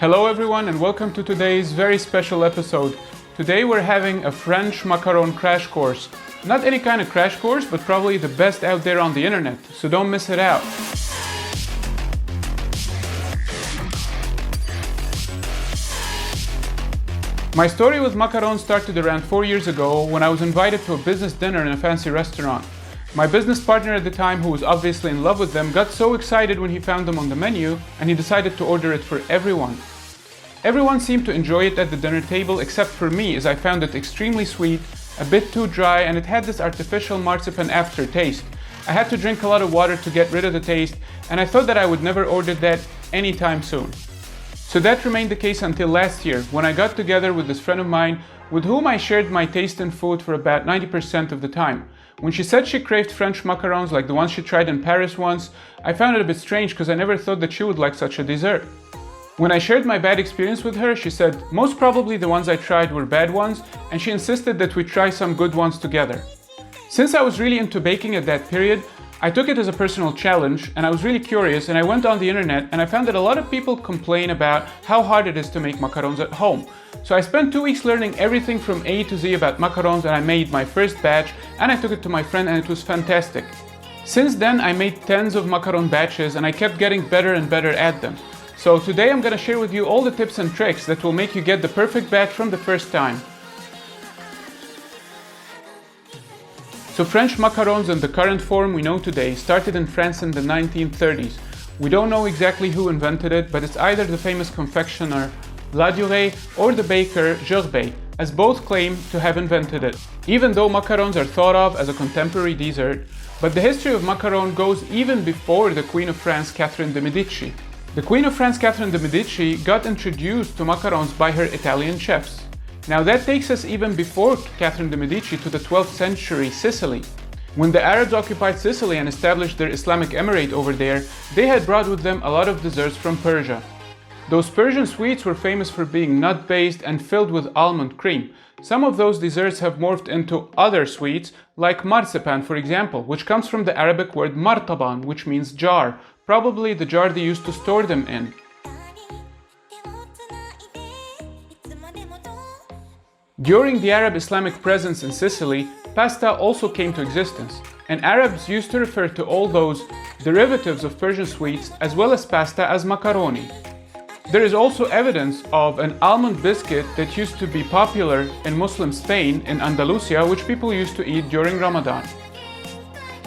Hello everyone and welcome to today's very special episode. Today we're having a French macaron crash course. Not any kind of crash course, but probably the best out there on the internet, so don't miss it out. My story with macarons started around 4 years ago when I was invited to a business dinner in a fancy restaurant. My business partner at the time, who was obviously in love with them, got so excited when he found them on the menu and he decided to order it for everyone. Everyone seemed to enjoy it at the dinner table except for me, as I found it extremely sweet, a bit too dry, and it had this artificial marzipan aftertaste. I had to drink a lot of water to get rid of the taste, and I thought that I would never order that anytime soon. So that remained the case until last year, when I got together with this friend of mine with whom I shared my taste in food for about 90% of the time. When she said she craved French macarons like the ones she tried in Paris once, I found it a bit strange because I never thought that she would like such a dessert. When I shared my bad experience with her, she said most probably the ones I tried were bad ones, and she insisted that we try some good ones together. Since I was really into baking at that period, I took it as a personal challenge, and I was really curious, and I went on the internet and I found that a lot of people complain about how hard it is to make macarons at home. So I spent 2 weeks learning everything from A to Z about macarons, and I made my first batch and I took it to my friend and it was fantastic. Since then I made tens of macaron batches and I kept getting better and better at them. So today I'm going to share with you all the tips and tricks that will make you get the perfect batch from the first time. So French macarons in the current form we know today started in France in the 1930s. We don't know exactly who invented it, but it's either the famous confectioner Ladurée or the baker Gervais, as both claim to have invented it. Even though macarons are thought of as a contemporary dessert, but the history of macaron goes even before the Queen of France, Catherine de' Medici. The Queen of France, Catherine de' Medici, got introduced to macarons by her Italian chefs. Now that takes us even before Catherine de' Medici to the 12th century Sicily. When the Arabs occupied Sicily and established their Islamic emirate over there, they had brought with them a lot of desserts from Persia. Those Persian sweets were famous for being nut-based and filled with almond cream. Some of those desserts have morphed into other sweets, like marzipan for example, which comes from the Arabic word martaban, which means jar, probably the jar they used to store them in. During the Arab Islamic presence in Sicily, pasta also came to existence, and Arabs used to refer to all those derivatives of Persian sweets as well as pasta as macaroni. There is also evidence of an almond biscuit that used to be popular in Muslim Spain, in Andalusia, which people used to eat during Ramadan.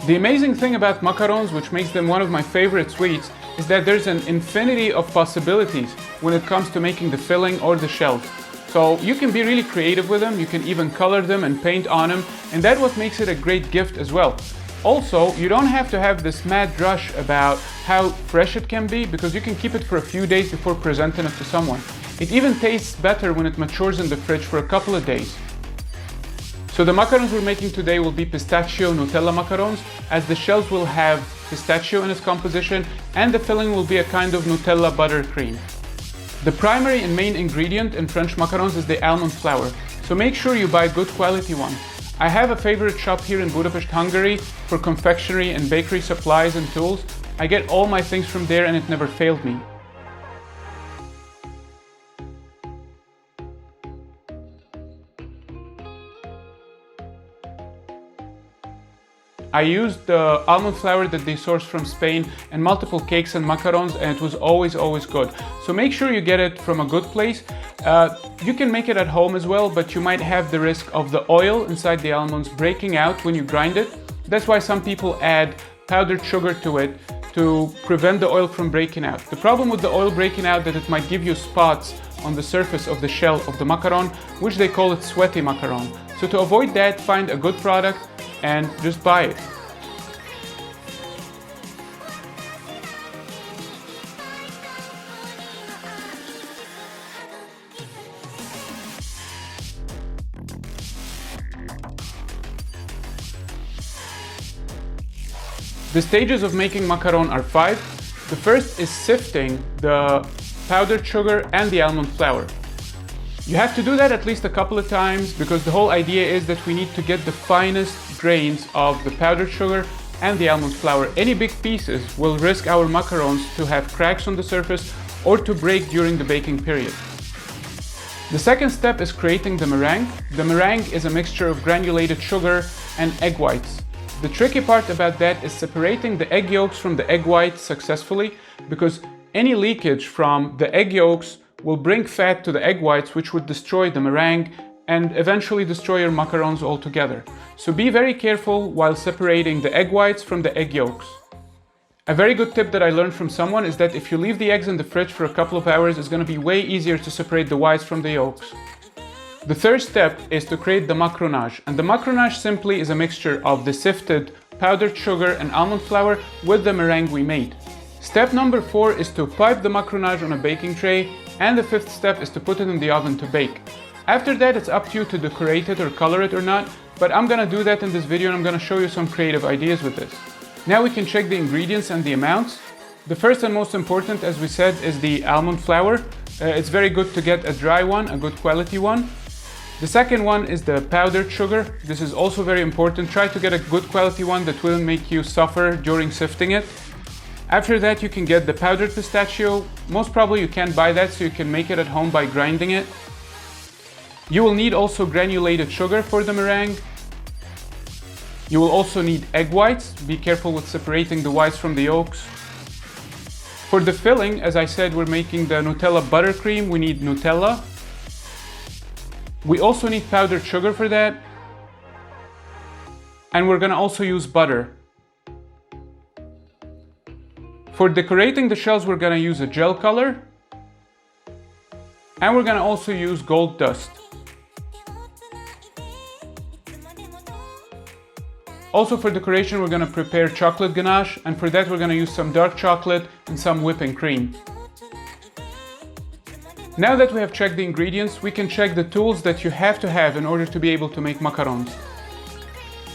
The amazing thing about macarons, which makes them one of my favorite sweets, is that there's an infinity of possibilities when it comes to making the filling or the shells. So you can be really creative with them, you can even color them and paint on them, and that's what makes it a great gift as well. Also, you don't have to have this mad rush about how fresh it can be, because you can keep it for a few days before presenting it to someone. It even tastes better when it matures in the fridge for a couple of days. So the macarons we're making today will be pistachio Nutella macarons, as the shells will have pistachio in its composition and the filling will be a kind of Nutella buttercream. The primary and main ingredient in French macarons is the almond flour, so make sure you buy good quality one. I have a favorite shop here in Budapest, Hungary for confectionery and bakery supplies and tools. I get all my things from there and it never failed me. I used the almond flour that they source from Spain in multiple cakes and macarons, and it was always good. So make sure you get it from a good place. You can make it at home as well, but you might have the risk of the oil inside the almonds breaking out when you grind it. That's why some people add powdered sugar to it to prevent the oil from breaking out. The problem with the oil breaking out is that it might give you spots on the surface of the shell of the macaron, which they call it sweaty macaron. So to avoid that, find a good product and just buy it. The stages of making macaron are 5. The first is sifting the powdered sugar and the almond flour. You have to do that at least a couple of times because the whole idea is that we need to get the finest grains of the powdered sugar and the almond flour. Any big pieces will risk our macarons to have cracks on the surface or to break during the baking period. The second step is creating the meringue. The meringue is a mixture of granulated sugar and egg whites. The tricky part about that is separating the egg yolks from the egg whites successfully, because any leakage from the egg yolks will bring fat to the egg whites, which would destroy the meringue and eventually destroy your macarons altogether. So be very careful while separating the egg whites from the egg yolks. A very good tip that I learned from someone is that if you leave the eggs in the fridge for a couple of hours, it's going to be way easier to separate the whites from the yolks. The third step is to create the macaronage, and the macaronage simply is a mixture of the sifted powdered sugar and almond flour with the meringue we made. Step number 4 is to pipe the macaronage on a baking tray, and the fifth step is to put it in the oven to bake. After that, it's up to you to decorate it or color it or not, but I'm gonna do that in this video and I'm gonna show you some creative ideas with this. Now we can check the ingredients and the amounts. The first and most important, as we said, is the almond flour. It's very good to get a dry one, a good quality one. The second one is the powdered sugar. This is also very important. Try to get a good quality one that wouldn't make you suffer during sifting it. After that, you can get the powdered pistachio. Most probably you can't buy that, so you can make it at home by grinding it. You will need also granulated sugar for the meringue. You will also need egg whites. Be careful with separating the whites from the yolks. For the filling, as I said, we're making the Nutella buttercream. We need Nutella. We also need powdered sugar for that. And we're gonna also use butter. For decorating the shells, we're gonna use a gel color. And we're gonna also use gold dust. Also for decoration, we're gonna prepare chocolate ganache, and for that we're gonna use some dark chocolate and some whipping cream. Now that we have checked the ingredients, we can check the tools that you have to have in order to be able to make macarons.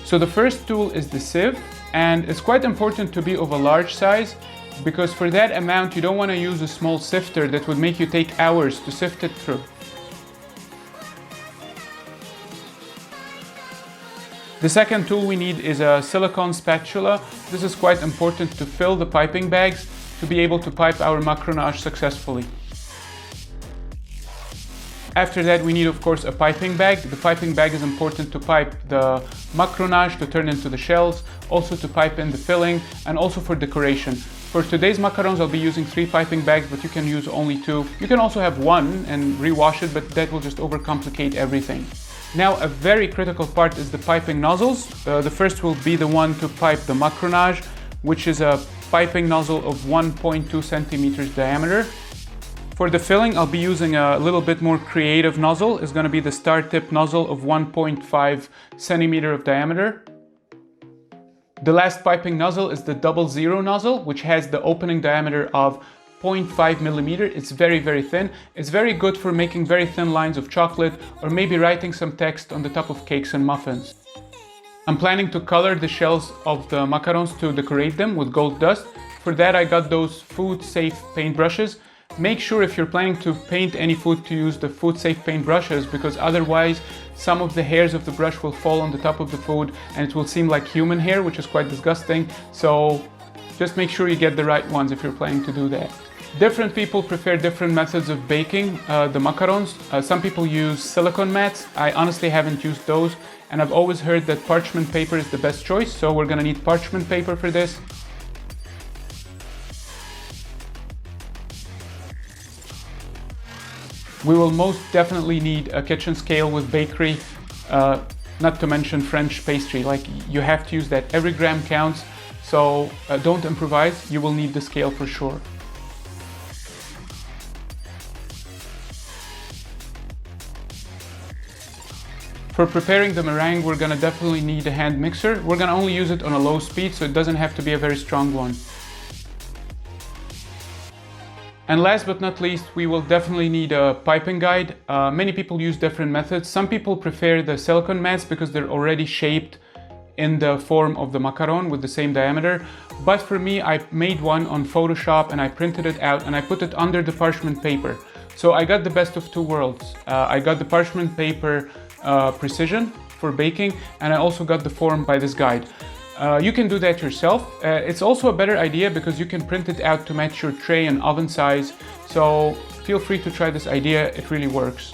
So the first tool is the sieve, and it's quite important to be of a large size, because for that amount you don't want to use a small sifter that would make you take hours to sift it through. The second tool we need is a silicone spatula. This is quite important to fill the piping bags to be able to pipe our macaronage successfully. After that, we need, of course, a piping bag. The piping bag is important to pipe the macaronage to turn into the shells, also to pipe in the filling, and also for decoration. For today's macarons, I'll be using 3 piping bags, but you can use only 2. You can also have 1 and rewash it, but that will just overcomplicate everything. Now, a very critical part is the piping nozzles. The first will be the one to pipe the macaronage, which is a piping nozzle of 1.2 centimeters diameter. For the filling, I'll be using a little bit more creative nozzle. It's going to be the star tip nozzle of 1.5 centimeter of diameter. The last piping nozzle is the 00 nozzle, which has the opening diameter of 0.5 millimeter. It's very, very thin. It's very good for making very thin lines of chocolate or maybe writing some text on the top of cakes and muffins. I'm planning to color the shells of the macarons to decorate them with gold dust. For that, I got those food-safe paint brushes. Make sure if you're planning to paint any food to use the food-safe paint brushes, because otherwise some of the hairs of the brush will fall on the top of the food and it will seem like human hair, which is quite disgusting. So just make sure you get the right ones if you're planning to do that. Different people prefer different methods of baking the macarons. Some people use silicone mats. I honestly haven't used those, and I've always heard that parchment paper is the best choice, so we're gonna need parchment paper for this. We will most definitely need a kitchen scale with bakery, not to mention French pastry. Like, you have to use that. Every gram counts, so don't improvise. You will need the scale for sure. For preparing the meringue, we're gonna definitely need a hand mixer. We're gonna only use it on a low speed, so it doesn't have to be a very strong one. And last but not least, we will definitely need a piping guide. Many people use different methods. Some people prefer the silicone mats because they're already shaped in the form of the macaron with the same diameter. But for me, I made one on Photoshop and I printed it out and I put it under the parchment paper. So I got the best of 2 worlds. I got the parchment paper precision for baking, and I also got the form by this guide. You can do that yourself. It's also a better idea because you can print it out to match your tray and oven size. So feel free to try this idea, it really works.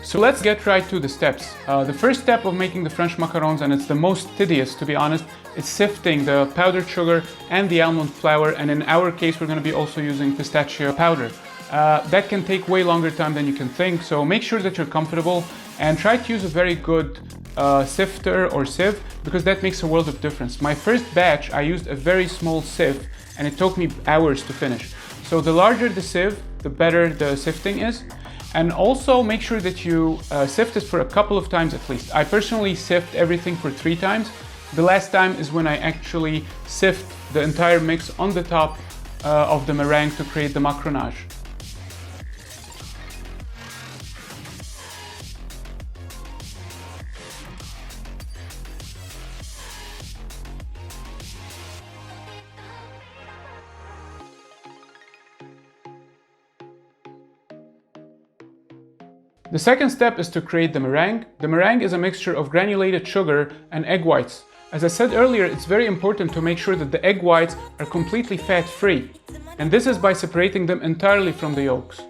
So let's get right to the steps. The first step of making the French macarons, and it's the most tedious to be honest, is sifting the powdered sugar and the almond flour, and in our case we're going to be also using pistachio powder. That can take way longer time than you can think, so make sure that you're comfortable and try to use a very good sifter or sieve, because that makes a world of difference. My first batch I used a very small sieve and it took me hours to finish. So the larger the sieve, the better the sifting is. And also make sure that you sift it for a couple of times at least. I personally sift everything for 3 times. The last time is when I actually sift the entire mix on the top of the meringue to create the macaronage. The second step is to create the meringue. The meringue is a mixture of granulated sugar and egg whites. As I said earlier, it's very important to make sure that the egg whites are completely fat-free. And this is by separating them entirely from the yolks.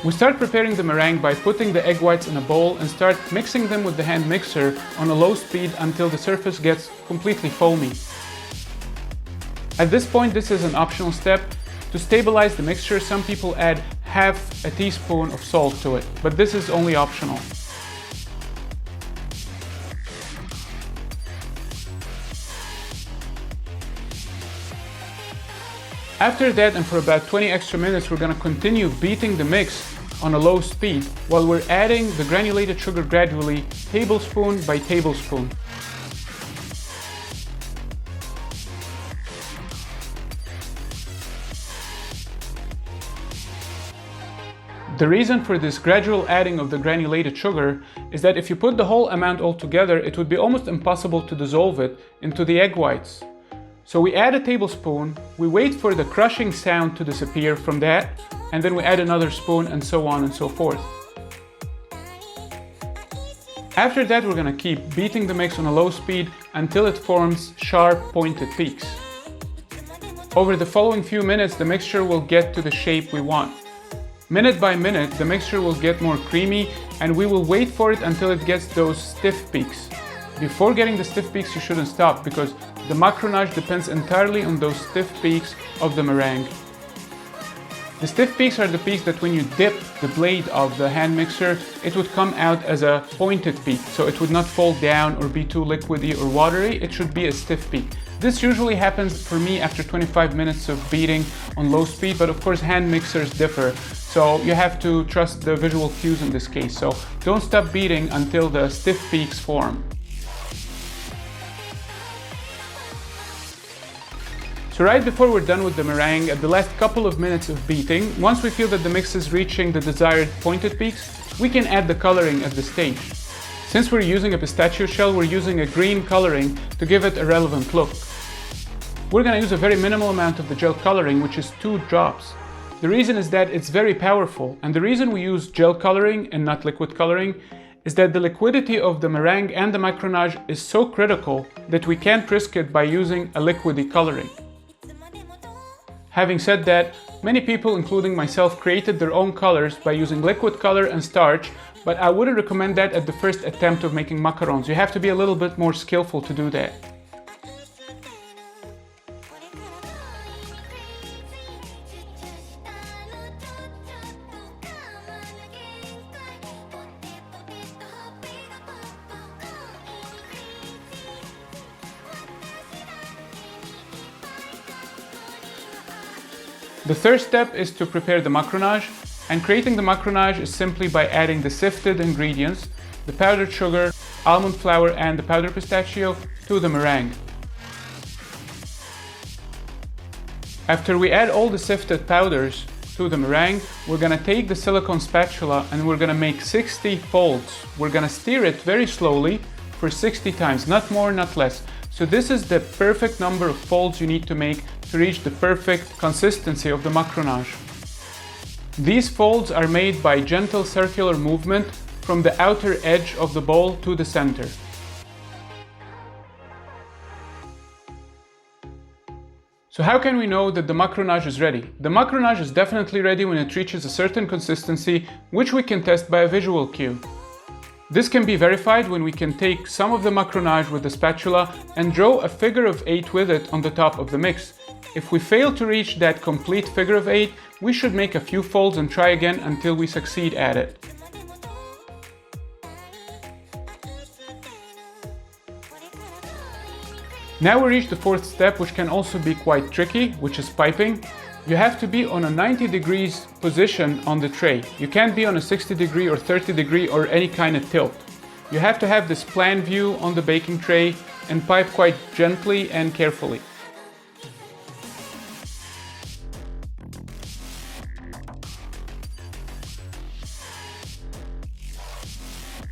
We start preparing the meringue by putting the egg whites in a bowl and start mixing them with the hand mixer on a low speed until the surface gets completely foamy. At this point, this is an optional step. To stabilize the mixture, some people add half a teaspoon of salt to it, but this is only optional. After that, and for about 20 extra minutes, we're going to continue beating the mix on a low speed while we're adding the granulated sugar gradually, tablespoon by tablespoon. The reason for this gradual adding of the granulated sugar is that if you put the whole amount all together, it would be almost impossible to dissolve it into the egg whites. So we add a tablespoon, we wait for the crushing sound to disappear from that, and then we add another spoon, and so on and so forth. After that, we're going to keep beating the mix on a low speed until it forms sharp pointed peaks. Over the following few minutes, the mixture will get to the shape we want. Minute by minute, the mixture will get more creamy, and we will wait for it until it gets those stiff peaks. Before getting the stiff peaks, you shouldn't stop, because the macaronage depends entirely on those stiff peaks of the meringue. The stiff peaks are the peaks that when you dip the blade of the hand mixer, it would come out as a pointed peak, so it would not fall down or be too liquidy or watery. It should be a stiff peak. This usually happens for me after 25 minutes of beating on low speed, but of course hand mixers differ, so you have to trust the visual cues in this case. So don't stop beating until the stiff peaks form. So right before we're done with the meringue, at the last couple of minutes of beating, once we feel that the mix is reaching the desired pointed peaks, we can add the coloring at this stage. Since we're using a pistachio shell, we're using a green coloring to give it a relevant look. We're going to use a very minimal amount of the gel coloring, which is 2 drops. The reason is that it's very powerful, and the reason we use gel coloring and not liquid coloring is that the liquidity of the meringue and the macaronage is so critical that we can't risk it by using a liquidy coloring. Having said that, many people, including myself, created their own colors by using liquid color and starch, but I wouldn't recommend that at the first attempt of making macarons. You have to be a little bit more skillful to do that. The third step is to prepare the macaronage, and creating the macaronage is simply by adding the sifted ingredients, the powdered sugar, almond flour and the powdered pistachio to the meringue. After we add all the sifted powders, to the meringue, we're gonna take the silicone spatula and we're gonna make 60 folds. We're gonna steer it very slowly for 60 times, not more, not less. So this is the perfect number of folds you need to make to reach the perfect consistency of the macaronage. These folds are made by gentle circular movement from the outer edge of the bowl to the center. So how can we know that the macaronage is ready? The macaronage is definitely ready when it reaches a certain consistency, which we can test by a visual cue. This can be verified when we can take some of the macaronage with the spatula and draw a figure of 8 with it on the top of the mix. If we fail to reach that complete figure of 8, we should make a few folds and try again until we succeed at it. Now we reach the fourth step, which can also be quite tricky, which is piping. You have to be on a 90 degrees position on the tray. You can't be on a 60 degree or 30 degree or any kind of tilt. You have to have this plan view on the baking tray and pipe quite gently and carefully.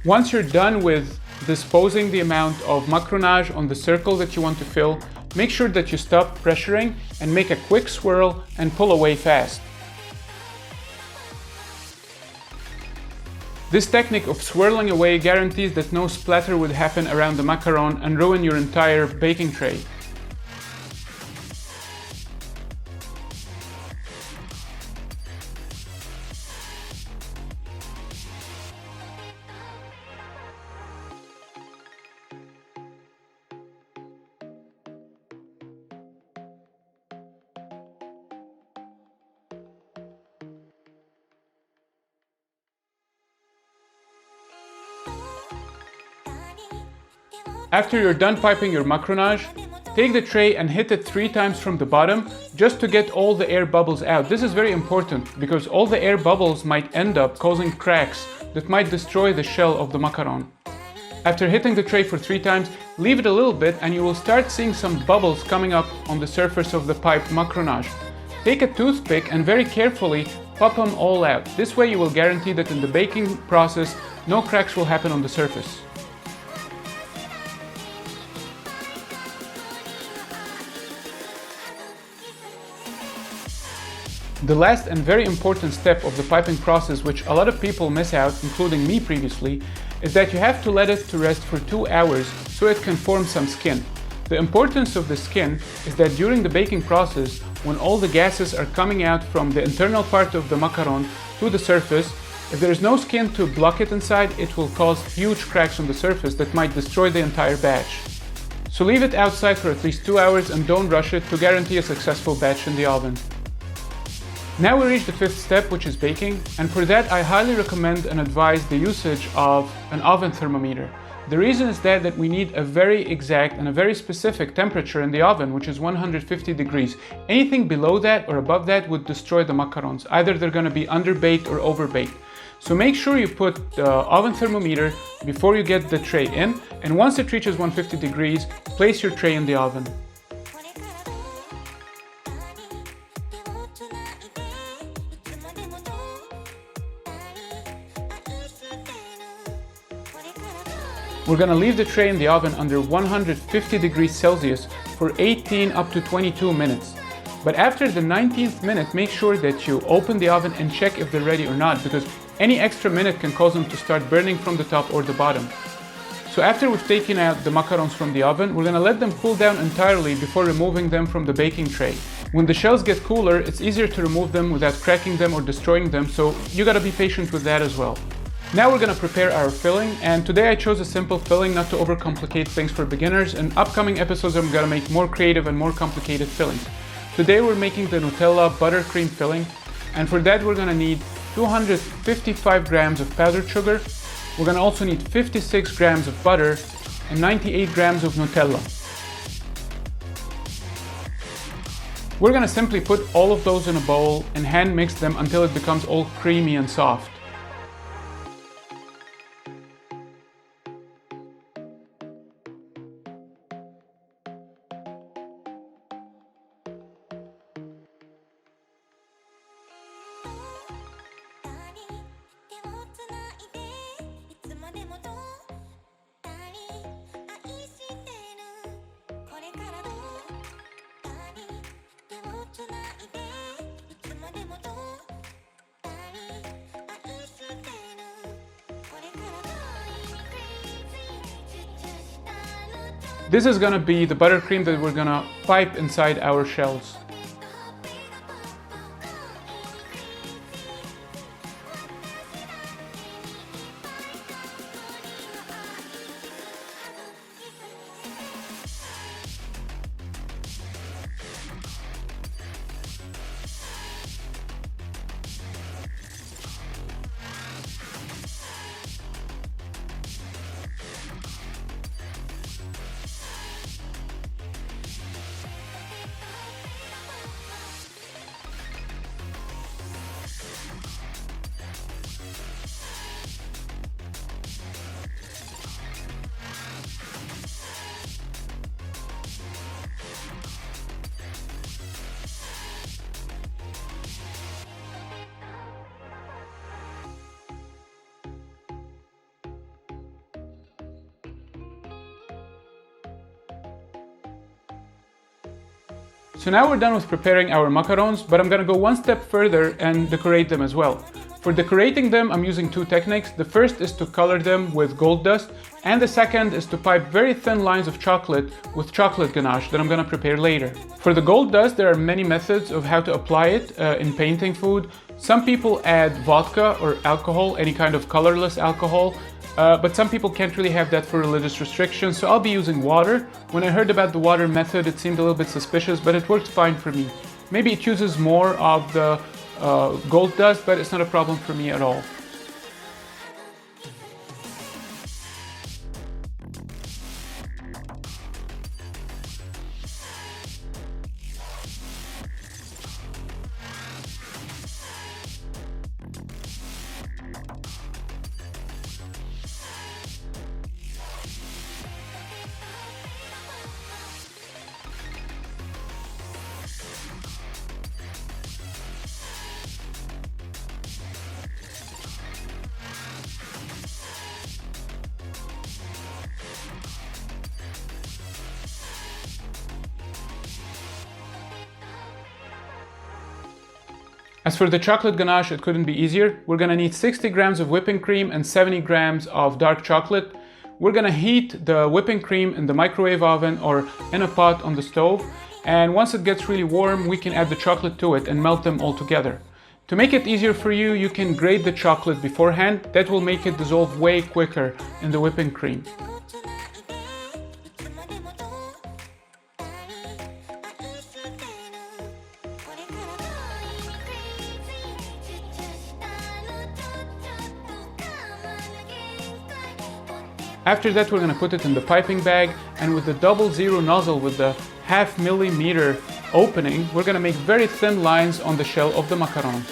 Once you're done with disposing the amount of macaronage on the circle that you want to fill, make sure that you stop pressuring and make a quick swirl and pull away fast. This technique of swirling away guarantees that no splatter would happen around the macaron and ruin your entire baking tray. After you're done piping your macaronage, take the tray and hit it 3 times from the bottom just to get all the air bubbles out. This is very important because all the air bubbles might end up causing cracks that might destroy the shell of the macaron. After hitting the tray for 3 times, leave it a little bit and you will start seeing some bubbles coming up on the surface of the piped macaronage. Take a toothpick and very carefully pop them all out. This way you will guarantee that in the baking process, no cracks will happen on the surface. The last and very important step of the piping process, which a lot of people miss out, including me previously, is that you have to let it to rest for 2 hours so it can form some skin. The importance of the skin is that during the baking process, when all the gases are coming out from the internal part of the macaron to the surface, if there is no skin to block it inside, it will cause huge cracks on the surface that might destroy the entire batch. So leave it outside for at least 2 hours and don't rush it to guarantee a successful batch in the oven. Now we reach the 5th step, which is baking, and for that I highly recommend and advise the usage of an oven thermometer. The reason is that we need a very exact and a very specific temperature in the oven, which is 150 degrees. Anything below that or above that would destroy the macarons. Either they're going to be underbaked or overbaked. So make sure you put the oven thermometer before you get the tray in, and once it reaches 150 degrees, place your tray in the oven. We're going to leave the tray in the oven under 150 degrees Celsius for 18 up to 22 minutes. But after the 19th minute, make sure that you open the oven and check if they're ready or not, because any extra minute can cause them to start burning from the top or the bottom. So after we've taken out the macarons from the oven, we're going to let them cool down entirely before removing them from the baking tray. When the shells get cooler, it's easier to remove them without cracking them or destroying them, so you got to be patient with that as well. Now we're going to prepare our filling, and today I chose a simple filling not to overcomplicate things for beginners. In upcoming episodes I'm going to make more creative and more complicated fillings. Today we're making the Nutella buttercream filling, and for that we're going to need 255 grams of powdered sugar. We're going to also need 56 grams of butter and 98 grams of Nutella. We're going to simply put all of those in a bowl and hand mix them until it becomes all creamy and soft. This is gonna be the buttercream that we're gonna pipe inside our shells. So now we're done with preparing our macarons, but I'm gonna go one step further and decorate them as well. For decorating them, I'm using two techniques. The first is to color them with gold dust, and the second is to pipe very thin lines of chocolate with chocolate ganache that I'm gonna prepare later. For the gold dust, there are many methods of how to apply it in painting food. Some people add vodka or alcohol, any kind of colorless alcohol, but some people can't really have that for religious restrictions, so I'll be using water. When I heard about the water method, it seemed a little bit suspicious, but it worked fine for me. Maybe it uses more of the gold dust, but it's not a problem for me at all. As for the chocolate ganache, it couldn't be easier. We're gonna need 60 grams of whipping cream and 70 grams of dark chocolate. We're gonna heat the whipping cream in the microwave oven or in a pot on the stove. And once it gets really warm, we can add the chocolate to it and melt them all together. To make it easier for you, you can grate the chocolate beforehand. That will make it dissolve way quicker in the whipping cream. After that, we're going to put it in the piping bag, and with the 00 nozzle with the 0.5 millimeter opening, we're going to make very thin lines on the shell of the macaron.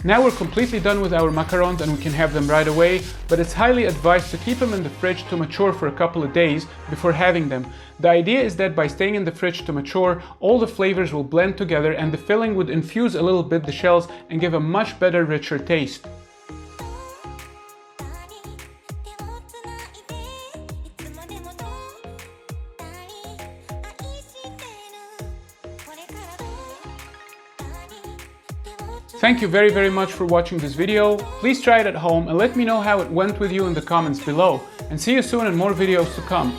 Now we're completely done with our macarons and we can have them right away, but it's highly advised to keep them in the fridge to mature for a couple of days before having them. The idea is that by staying in the fridge to mature, all the flavors will blend together and the filling would infuse a little bit the shells and give a much better, richer taste. Thank you very much for watching this video. Please try it at home and let me know how it went with you in the comments below. And see you soon in more videos to come.